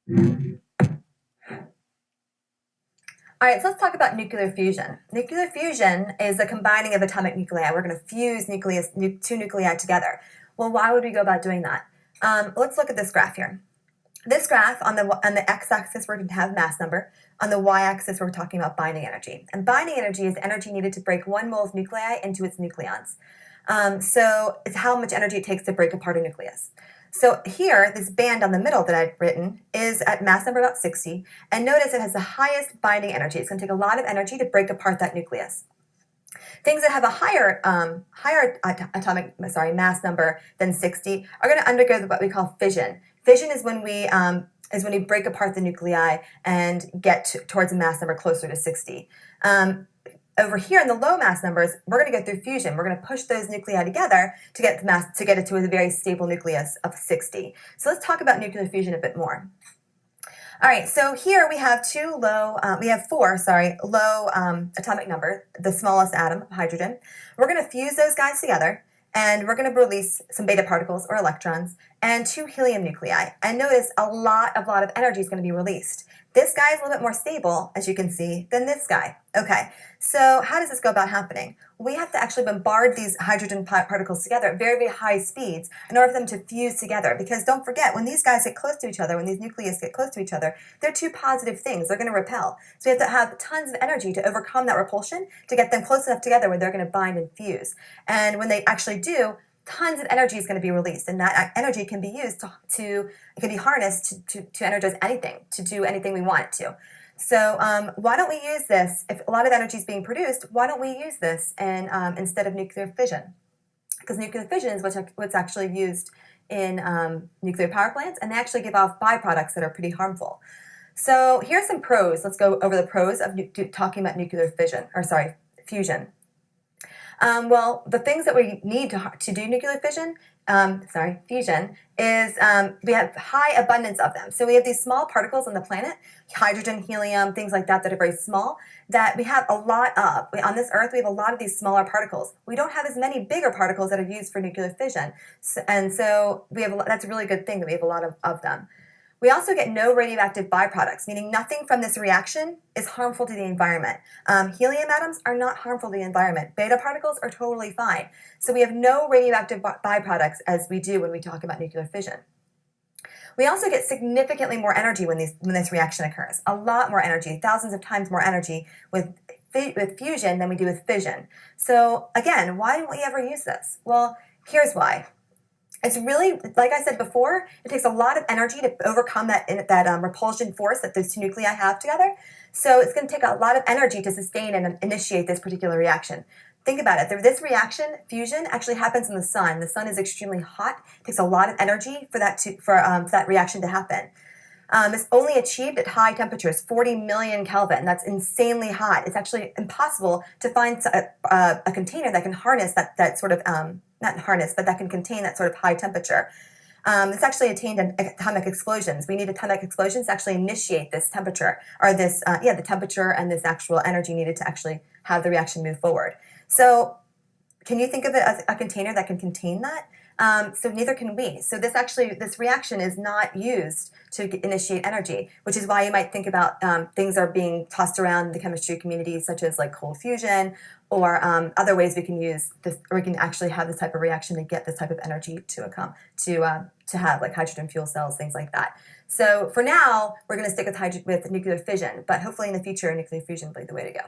All right, so let's talk about nuclear fusion. Nuclear fusion is the combining of atomic nuclei. We're going to fuse two nuclei together. Well, why would we go about doing that? Let's look at this graph here. This graph, on the x-axis, we're going to have mass number. On the y-axis, we're talking about binding energy. And binding energy is energy needed to break 1 mole of nuclei into its nucleons. So it's how much energy it takes to break apart a nucleus. So here, this band on the middle that I've written is at mass number about 60. And notice it has the highest binding energy. It's going to take a lot of energy to break apart that nucleus. Things that have a higher mass number than 60 are going to undergo what we call fission. Fission is when we break apart the nuclei and get towards a mass number closer to 60. Over here in the low mass numbers, we're going to go through fusion. We're going to push those nuclei together to get it to a very stable nucleus of 60. So let's talk about nuclear fusion a bit more. All right, so here we have four low atomic number, the smallest atom, hydrogen. We're going to fuse those guys together, and we're going to release some beta particles or electrons and 2 helium nuclei. And notice a lot of energy is going to be released. This guy is a little bit more stable, as you can see, than this guy. Okay, so how does this go about happening? We have to actually bombard these hydrogen particles together at very, very high speeds in order for them to fuse together. Because don't forget, when these guys get close to each other, when these nucleus get close to each other, they're two positive things. They're going to repel. So we have to have tons of energy to overcome that repulsion to get them close enough together where they're going to bind and fuse. And when they actually do, tons of energy is going to be released, and that energy can be used it can be harnessed to energize anything, to do anything we want it to. So why don't we use this? If a lot of energy is being produced, why don't we use this instead of nuclear fission? Because nuclear fission is what's actually used in nuclear power plants, and they actually give off byproducts that are pretty harmful. So here's some pros. Let's go over the pros of talking about nuclear fusion. Well, the things that we need to do nuclear fission, fusion, is we have high abundance of them. So we have these small particles on the planet, hydrogen, helium, things like that are very small, that we have a lot of. On this Earth, we have a lot of these smaller particles. We don't have as many bigger particles that are used for nuclear fission. That's a really good thing that we have a lot of them. We also get no radioactive byproducts, meaning nothing from this reaction is harmful to the environment. Helium atoms are not harmful to the environment. Beta particles are totally fine. So we have no radioactive byproducts as we do when we talk about nuclear fission. We also get significantly more energy when this reaction occurs. A lot more energy, thousands of times more energy with fusion than we do with fission. So again, why don't we ever use this? Well, here's why. It's really, like I said before, it takes a lot of energy to overcome that repulsion force that those two nuclei have together. So it's going to take a lot of energy to sustain and initiate this particular reaction. Think about it. This reaction, fusion, actually happens in the sun. The sun is extremely hot. It takes a lot of energy for that reaction to happen. It's only achieved at high temperatures, 40 million Kelvin. That's insanely hot. It's actually impossible to find a container that can harness that sort of, that can contain that sort of high temperature. It's actually attained in atomic explosions. We need atomic explosions to actually initiate this temperature, or the temperature and this actual energy needed to actually have the reaction move forward. So can you think of it as a container that can contain that? So neither can we. So this reaction is not used to initiate energy, which is why you might think about things are being tossed around in the chemistry community, such as like cold fusion, or other ways we can use this, or we can actually have this type of reaction to get this type of energy to have, like hydrogen fuel cells, things like that. So for now, we're going to stick with nuclear fission, but hopefully in the future, nuclear fusion will be the way to go.